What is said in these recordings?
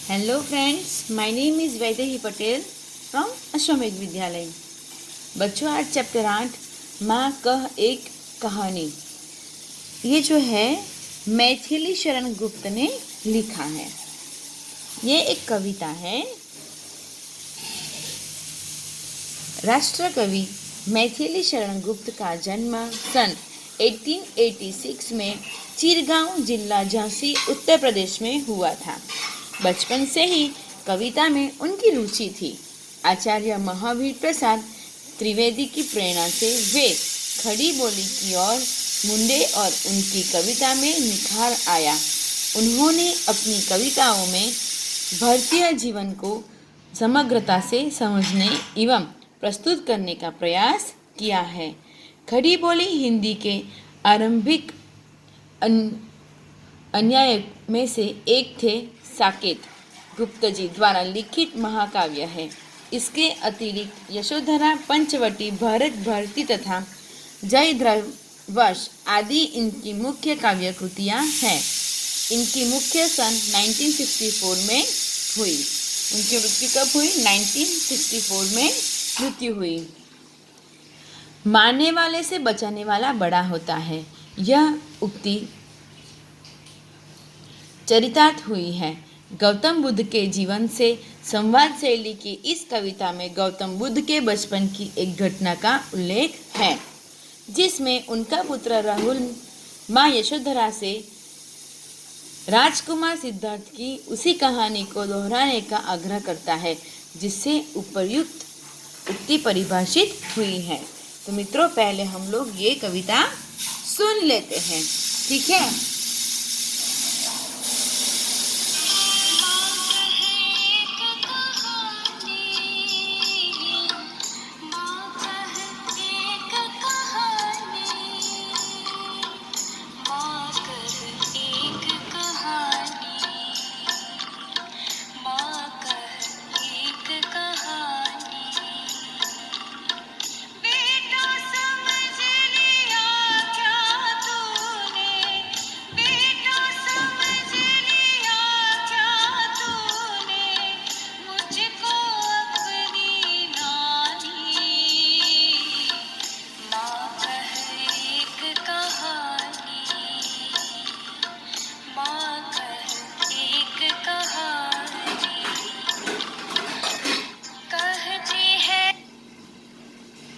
Hello friends, my name is Vaidehi Patel from अश्वमेध विद्यालय। बच्चों, आज चैप्टर 8 माँ कह एक कहानी, ये जो है मैथिली शरण गुप्त ने लिखा है। ये एक कविता है। राष्ट्र कवि मैथिली शरण गुप्त का जन्म सन 1886 में चिरगांव जिला झांसी उत्तर प्रदेश में हुआ था। बचपन से ही कविता में उनकी रुचि थी। आचार्य महावीर प्रसाद त्रिवेदी की प्रेरणा से वे खड़ी बोली की ओर मुंडे और उनकी कविता में निखार आया। उन्होंने अपनी कविताओं में भारतीय जीवन को समग्रता से समझने एवं प्रस्तुत करने का प्रयास किया है। खड़ी बोली हिंदी के आरंभिक अन्याय में से एक थे। साकेत गुप्त जी द्वारा लिखित महाकाव्य है। इसके अतिरिक्त यशोधरा, पंचवटी, भरत भारती तथा जयद्रथ आदि इनकी मुख्य काव्य कृतियाँ हैं। इनकी मुख्य सन 1964 में हुई। उनकी मृत्यु कब हुई? 1964 में मृत्यु हुई। मारने वाले से बचाने वाला बड़ा होता है, यह उक्ति चरितार्थ हुई है। गौतम बुद्ध के जीवन से संवाद शैली की इस कविता में गौतम बुद्ध के बचपन की एक घटना का उल्लेख है, जिसमें उनका पुत्र राहुल माँ यशोधरा से राजकुमार सिद्धार्थ की उसी कहानी को दोहराने का आग्रह करता है, जिससे उपर्युक्त उक्ति परिभाषित हुई है। तो मित्रों, पहले हम लोग ये कविता सुन लेते हैं, ठीक है?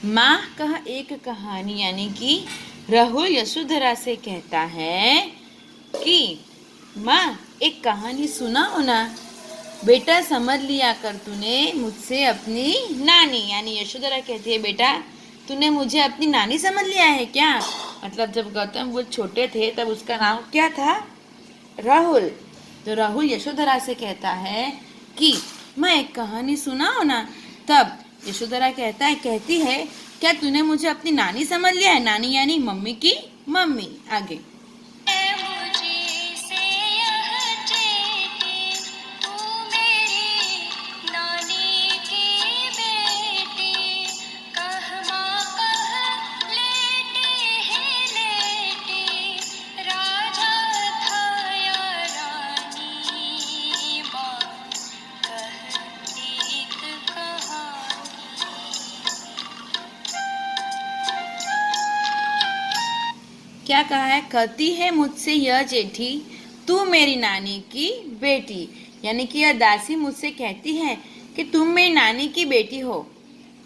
माँ कह एक कहानी, यानी कि राहुल यशोधरा से कहता है कि माँ एक कहानी सुनाओ ना। बेटा समझ लिया कर तूने मुझसे अपनी नानी, यानी यशोधरा कहती है बेटा तूने मुझे अपनी नानी समझ लिया है क्या? मतलब जब गौतम बुद्ध छोटे थे तब उसका नाम क्या था? राहुल। तो राहुल यशोधरा से कहता है कि माँ एक कहानी सुनाओ ना। तब यशोधरा कहती है क्या तूने मुझे अपनी नानी समझ लिया है? नानी यानी मम्मी की मम्मी। आगे क्या कहा है? कहती है मुझसे यह जेठी तू मेरी नानी की बेटी, यानी कि यह दासी मुझसे कहती है कि तुम मेरी नानी की बेटी हो।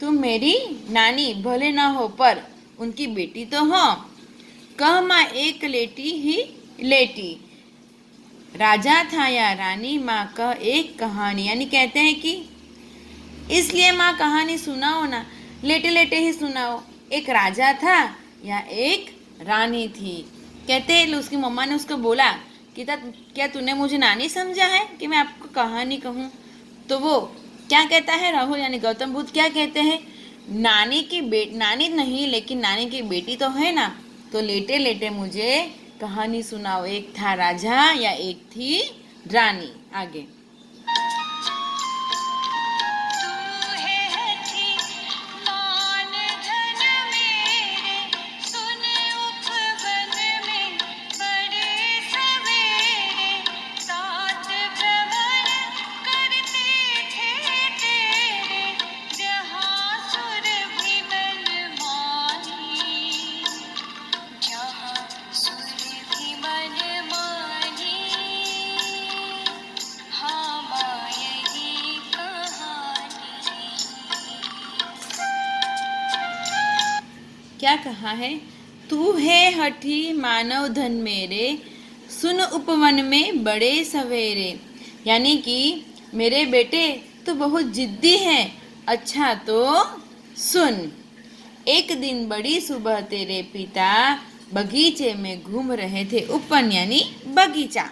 तुम मेरी नानी भले न हो पर उनकी बेटी तो हो। कह माँ एक लेटी ही लेटी, राजा था या रानी, माँ कह एक कहानी, यानी कहते हैं कि इसलिए माँ कहानी सुनाओ ना, लेटे लेटे ही सुनाओ। एक राजा था या एक रानी थी। कहते हैं उसकी मम्मा ने उसको बोला कि क्या तूने मुझे नानी समझा है कि मैं आपको कहानी कहूँ? तो वो क्या कहता है? राहुल यानी गौतम बुद्ध क्या कहते हैं? नानी नहीं, लेकिन नानी की बेटी तो है ना, तो लेटे लेटे मुझे कहानी सुनाओ। एक था राजा या एक थी रानी। आगे क्या कहा है? तू है हठी मानव धन मेरे, सुन उपवन में बड़े सवेरे। यानी कि मेरे बेटे तू बहुत जिद्दी है, अच्छा तो सुन। एक दिन बड़ी सुबह तेरे पिता बगीचे में घूम रहे थे। उपवन यानी बगीचा।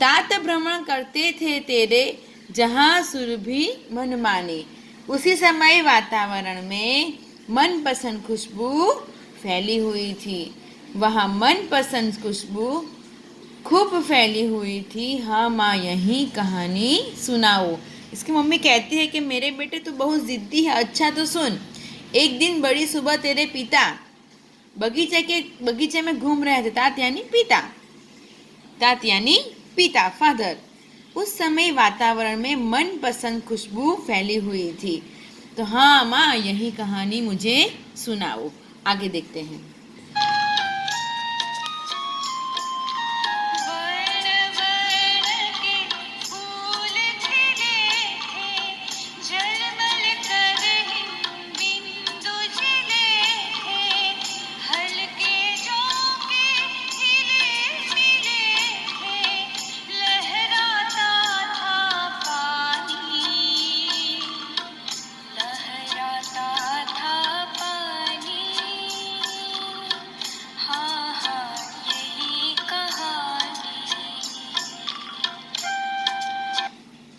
तात भ्रमण करते थे तेरे, जहाँ सुरभि मन माने। उसी समय वातावरण में मनपसंद खुशबू फैली हुई थी। वहाँ मनपसंद खुशबू खूब फैली हुई थी। हाँ माँ, यही कहानी सुनाओ। इसकी मम्मी कहती है कि मेरे बेटे तू बहुत जिद्दी है, अच्छा तो सुन। एक दिन बड़ी सुबह तेरे पिता बगीचे में घूम रहे थे। तात यानी पिता, तात यानी पिता, फादर। उस समय वातावरण में मनपसंद खुशबू फैली हुई थी। तो हाँ माँ, यही कहानी मुझे सुनाओ। आगे देखते हैं।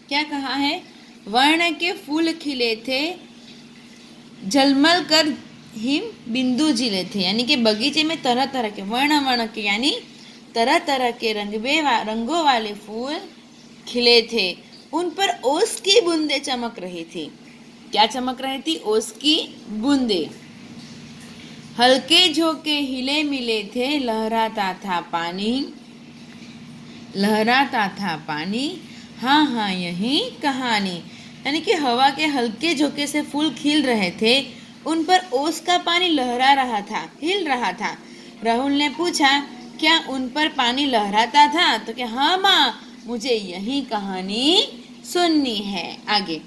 क्या कहा है? वर्ण के फूल खिले थे, झलमल कर हिम बिंदु जिले थे। यानी कि बगीचे में तरह तरह के वर्ण के यानी तरह तरह के रंगों वाले फूल खिले थे। उन पर ओस की बूंदे चमक रही थी। क्या चमक रही थी? ओस की बूंदे। हल्के झोंके हिले मिले थे, लहराता था पानी, लहराता था पानी। हाँ हाँ, यही कहानी। यानी कि हवा के हल्के झोंके से फूल खिल रहे थे, उन पर ओस का पानी लहरा रहा था, हिल रहा था। राहुल ने पूछा, क्या उन पर पानी लहराता था? तो क्या हाँ माँ, मुझे यही कहानी सुननी है। आगे।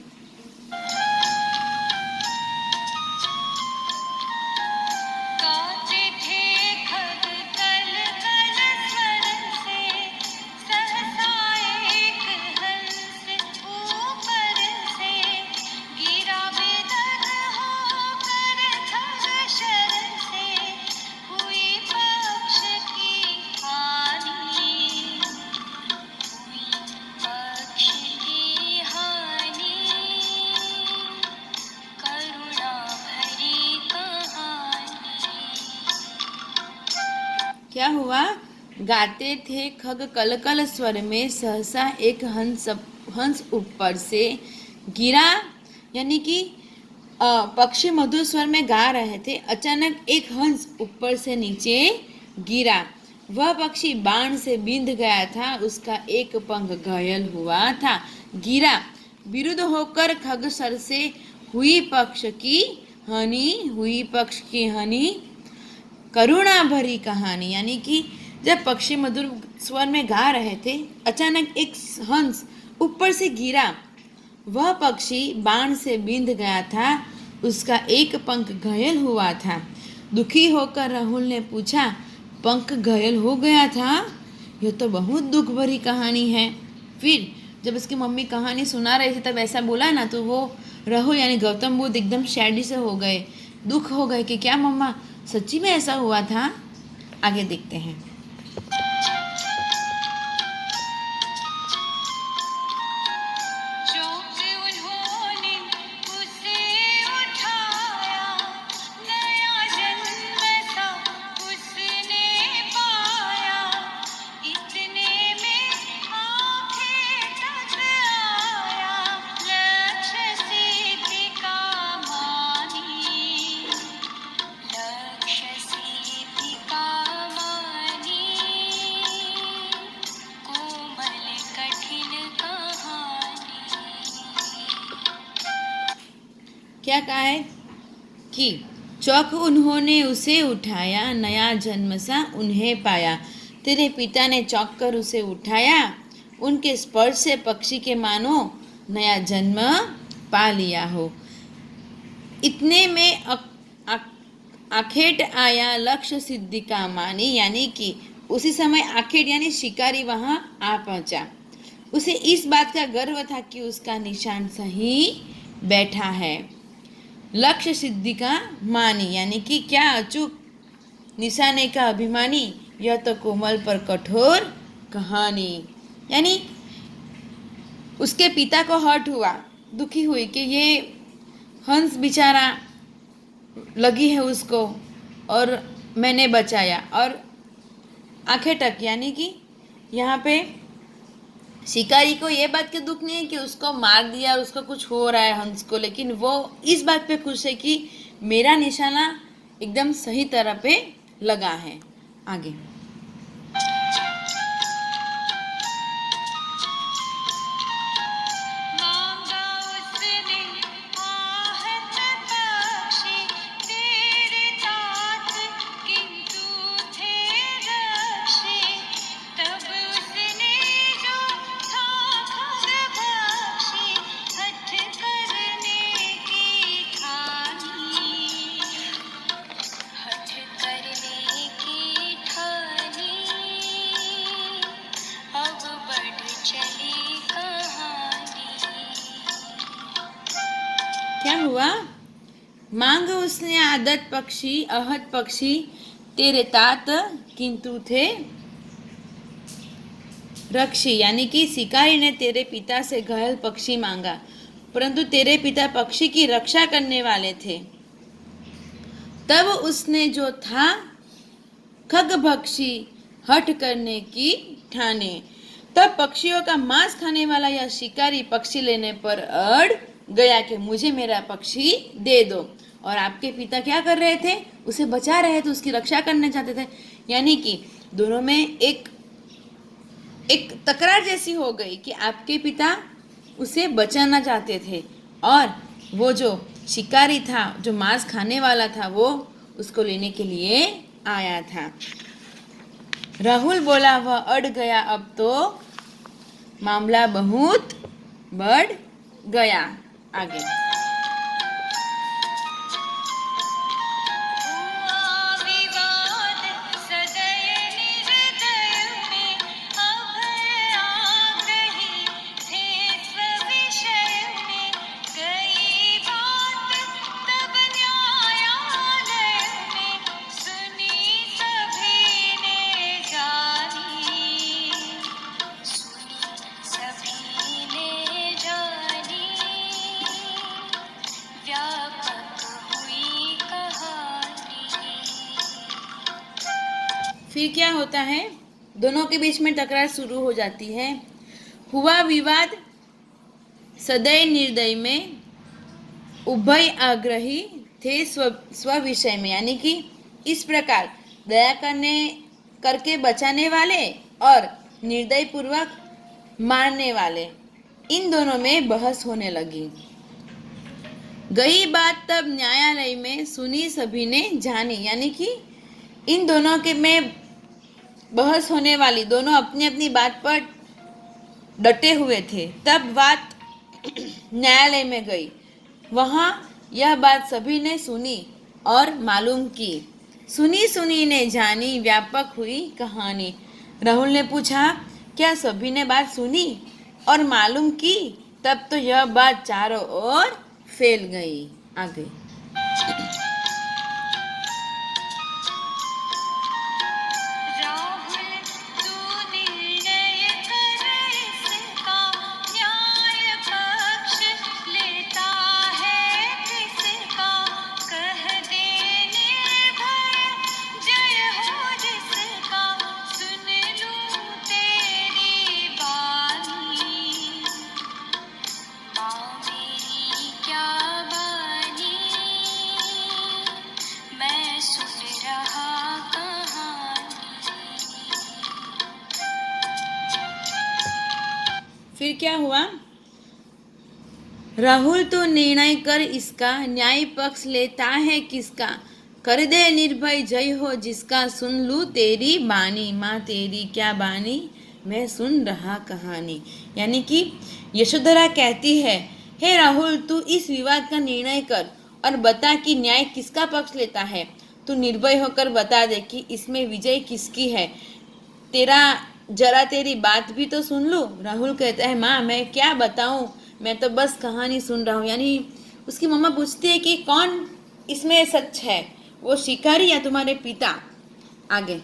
क्या हुआ? गाते थे खग कलकल स्वर में, सहसा एक हंस ऊपर से गिरा। यानी कि पक्षी मधुर स्वर में गा रहे थे। अचानक एक हंस ऊपर से नीचे गिरा। वह पक्षी बाण से बिंध गया था, उसका एक पंख घायल हुआ था। गिरा विरुद्ध होकर खग सर से हुई पक्ष की हानि, हुई पक्ष की हानि, करुणा भरी कहानी। यानी कि जब पक्षी मधुर स्वर में गा रहे थे, अचानक एक हंस ऊपर से गिरा। वह पक्षी बाण से बिंध गया था, उसका एक पंख घायल हुआ था। दुखी होकर राहुल ने पूछा, पंख घायल हो गया था? यह तो बहुत दुख भरी कहानी है। फिर जब उसकी मम्मी कहानी सुना रही थी तब ऐसा बोला ना, तो वो राहुल यानी गौतम बुद्ध एकदम सैड से हो गए, दुख हो गए कि क्या मम्मा सच्ची में ऐसा हुआ था? आगे देखते हैं। क्या कहा है कि चौक उन्होंने उसे उठाया, नया जन्म सा उन्हें पाया। तेरे पिता ने चौक कर उसे उठाया, उनके स्पर्श से पक्षी के मानो नया जन्म पा लिया हो। इतने में आखेट आया लक्ष्य सिद्धि का मानी, यानी कि उसी समय आखेट यानी शिकारी वहां आ पहुंचा। उसे इस बात का गर्व था कि उसका निशान सही बैठा है। लक्ष्य सिद्धि का मानी यानी कि क्या अचूक निशाने का अभिमानी, यह तो कोमल पर कठोर कहानी। यानी उसके पिता को हर्ट हुआ, दुखी हुई कि ये हंस बेचारा लगी है उसको और मैंने बचाया। और आंखें टक यानी कि यहाँ पे शिकारी को ये बात के दुख नहीं है कि उसको मार दिया, उसको कुछ हो रहा है हंस को, लेकिन वो इस बात पे खुश है कि मेरा निशाना एकदम सही तरह पे लगा है। आगे क्या हुआ? मांग उसने आदत पक्षी आहत पक्षी तेरे तात किंतु थे रक्षी, यानी कि शिकारी ने तेरे पिता से घायल पक्षी मांगा, परंतु तेरे पिता पक्षी की रक्षा करने वाले थे। तब उसने जो था खगभक्षी हठ करने की ठाने। तब पक्षियों का मांस खाने वाला यह शिकारी पक्षी लेने पर अड़ गया कि मुझे मेरा पक्षी दे दो। और आपके पिता क्या कर रहे थे? उसे बचा रहे थे, उसकी रक्षा करना चाहते थे। यानी कि दोनों में एक तकरार जैसी हो गई कि आपके पिता उसे बचाना चाहते थे और वो जो शिकारी था, जो मांस खाने वाला था, वो उसको लेने के लिए आया था। राहुल बोला वह अड़ गया, अब तो मामला बहुत बढ़ गया। आगे फिर क्या होता है? दोनों के बीच में टकरार शुरू हो जाती है। हुआ विवाद सदैव निर्दय में, उभय आग्रही थे स्व विषय में, यानी कि इस प्रकार दया करके बचाने वाले और निर्दय पूर्वक मारने वाले, इन दोनों में बहस होने लगी। गई बात तब न्यायालय में सुनी सभी ने जानी, यानी कि इन दोनों के में बहस होने वाली, दोनों अपनी अपनी बात पर डटे हुए थे। तब बात न्यायालय में गई, वहाँ यह बात सभी ने सुनी और मालूम की। सुनी सुनी ने जानी, व्यापक हुई कहानी। राहुल ने पूछा, क्या सभी ने बात सुनी और मालूम की? तब तो यह बात चारों ओर फैल गई। आगे फिर क्या हुआ? राहुल तो निर्णय कर इसका, न्याय पक्ष लेता है किसका? कर दे निर्भय जय हो जिसका, सुन लूं तेरी बानी, माँ तेरी क्या बानी, मैं सुन रहा कहानी। यानी कि यशोधरा कहती है, हे राहुल, तू इस विवाद का निर्णय कर और बता कि न्याय किसका पक्ष लेता है। तू निर्भय होकर बता दे कि इसमें विजय किसकी है। तेरा जरा तेरी बात भी तो सुन लूं। राहुल कहता है माँ मैं क्या बताऊं, मैं तो बस कहानी सुन रहा हूँ। यानी उसकी मम्मा पूछती है कि कौन इसमें सच है, वो शिकारी या तुम्हारे पिता। आगे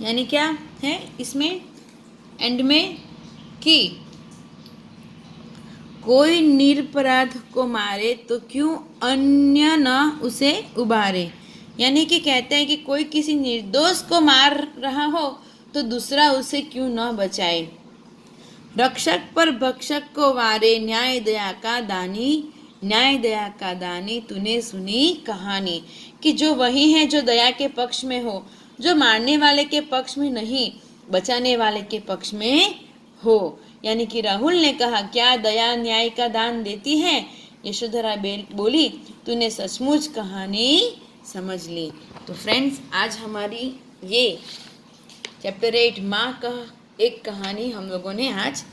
यानी क्या है इसमें एंड में कि कोई निरपराध को मारे तो क्यों अन्य न उसे उबारे। यानी कि कहते हैं कि कोई किसी निर्दोष को मार रहा हो तो दूसरा उसे क्यों न बचाए। रक्षक पर भक्षक को वारे, न्याय दया का दानी, न्याय दया का दानी तूने सुनी कहानी। कि जो वही है जो दया के पक्ष में हो, जो मारने वाले के पक्ष में नहीं, बचाने वाले के पक्ष में हो। यानी कि राहुल ने कहा क्या दया न्याय का दान देती है। यशोधरा बोली तूने सचमुच कहानी समझ ली। तो फ्रेंड्स आज हमारी ये चैप्टर 8 माँ का एक कहानी हम लोगों ने आज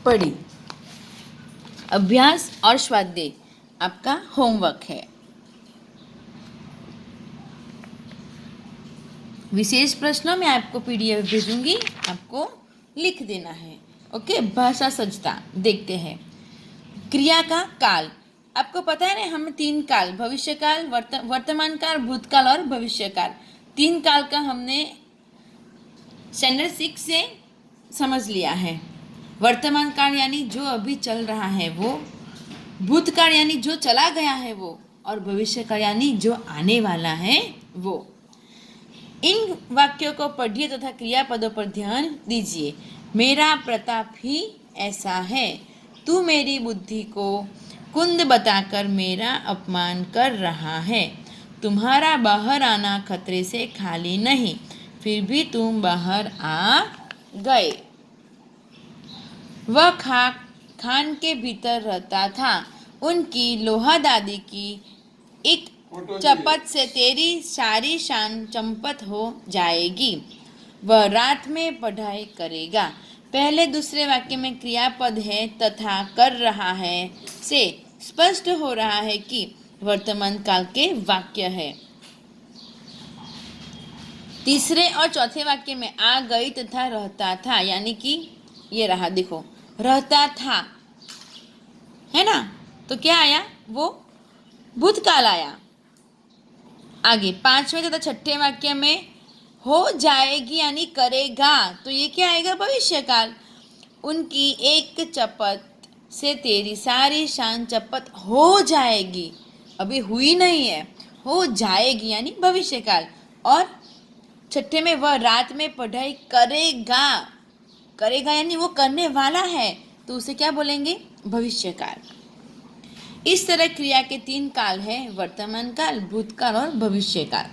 पढ़ी। अभ्यास और स्वाध्याय आपका होमवर्क है। विशेष प्रश्नों में आपको पीडीएफ भेजूंगी, आपको लिख देना है। ओके, भाषा सज्जता देखते हैं। क्रिया का काल आपको पता है ना, हम 3 काल भविष्य काल, वर्तमान काल, भूतकाल और भविष्य काल, 3 काल का हमने स्टैंडर्ड 6 से समझ लिया है। वर्तमान काल यानी जो अभी चल रहा है वो, भूतकाल यानी जो चला गया है वो, और भविष्य काल यानी जो आने वाला है वो। इन वाक्यों को पढ़िए तथा क्रियापदों पर ध्यान दीजिए। मेरा प्रताप ही ऐसा है, तू मेरी बुद्धि को कुंद बताकर मेरा अपमान कर रहा है। तुम्हारा बाहर आना खतरे से खाली नहीं, फिर भी तुम बाहर आ गए। वह खान के भीतर रहता था, उनकी लोहा दादी की एक चपत से तेरी सारी शान चंपत हो जाएगी। वह रात में पढ़ाई करेगा। पहले दूसरे वाक्य में क्रियापद है तथा कर रहा है से स्पष्ट हो रहा है कि वर्तमान काल के वाक्य है। तीसरे और चौथे वाक्य में आ गई तथा रहता था, यानी कि ये रहा, देखो रहता था है ना, तो क्या आया, वो भूतकाल आया। आगे 5वें तथा 6ठे वाक्य में हो जाएगी यानी करेगा, तो ये क्या आएगा, भविष्य काल। उनकी एक चपत से तेरी सारी शान चपत हो जाएगी, अभी हुई नहीं है, हो जाएगी यानी भविष्य काल। और 6ठे में वह रात में पढ़ाई करेगा, करेगा यानी वो करने वाला है, तो उसे क्या बोलेंगे, भविष्य काल। इस तरह क्रिया के 3 काल हैं, वर्तमान काल, भूतकाल और भविष्य काल।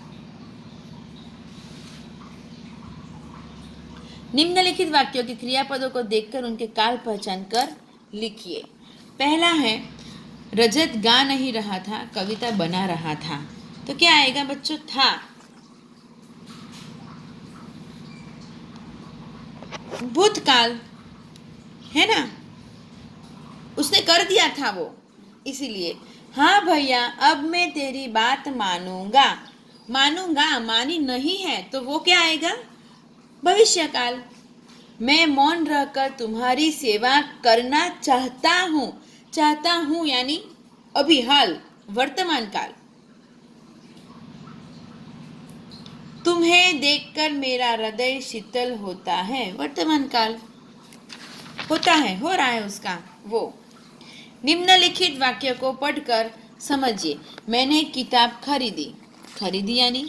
निम्नलिखित वाक्यों के क्रियापदों को देखकर उनके काल पहचान कर लिखिए। पहला है रजत गा नहीं रहा था, कविता बना रहा था, तो क्या आएगा बच्चों, था। भूतकाल है ना, उसने कर दिया था वो, इसीलिए। हाँ भैया अब मैं तेरी बात मानूंगा, मानूंगा मानी नहीं है तो वो क्या आएगा, भविष्य काल। मैं मौन रहकर तुम्हारी सेवा करना चाहता हूँ यानी अभी हाल, वर्तमान काल। तुम्हें देखकर मेरा हृदय शीतल होता है, वर्तमान काल। होता है, हो रहा है उसका वो। निम्नलिखित वाक्य को पढ़कर समझिए, मैंने एक किताब खरीदी। खरीदी यानी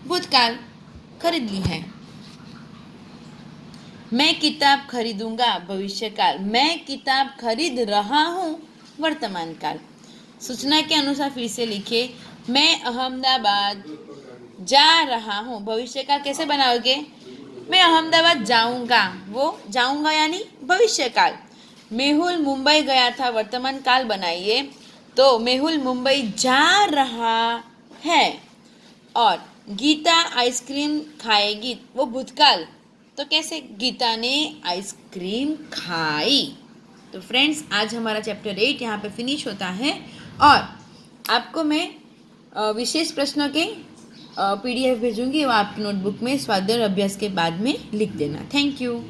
भूतकाल, खरीद ली है। मैं किताब खरीदूंगा, भविष्यकाल। मैं किताब खरीद रहा हूँ, वर्तमान काल। सूचना के अनुसार फिर से लिखे, मैं अहमदाबाद जा रहा हूँ। भविष्य काल कैसे बनाओगे? मैं अहमदाबाद जाऊंगा, वो जाऊंगा यानी भविष्य काल। मेहुल मुंबई गया था, वर्तमान काल बनाइए, तो मेहुल मुंबई जा रहा है। और गीता आइसक्रीम खाएगी, वो भूतकाल, तो कैसे? गीता ने आइसक्रीम खाई। तो फ्रेंड्स, आज हमारा चैप्टर 8 यहाँ पे फिनिश होता है। और आपको मैं विशेष प्रश्नों के PDF भेजूंगी, वो आपकी नोटबुक में स्वाध्याय और अभ्यास के बाद में लिख देना। Thank you.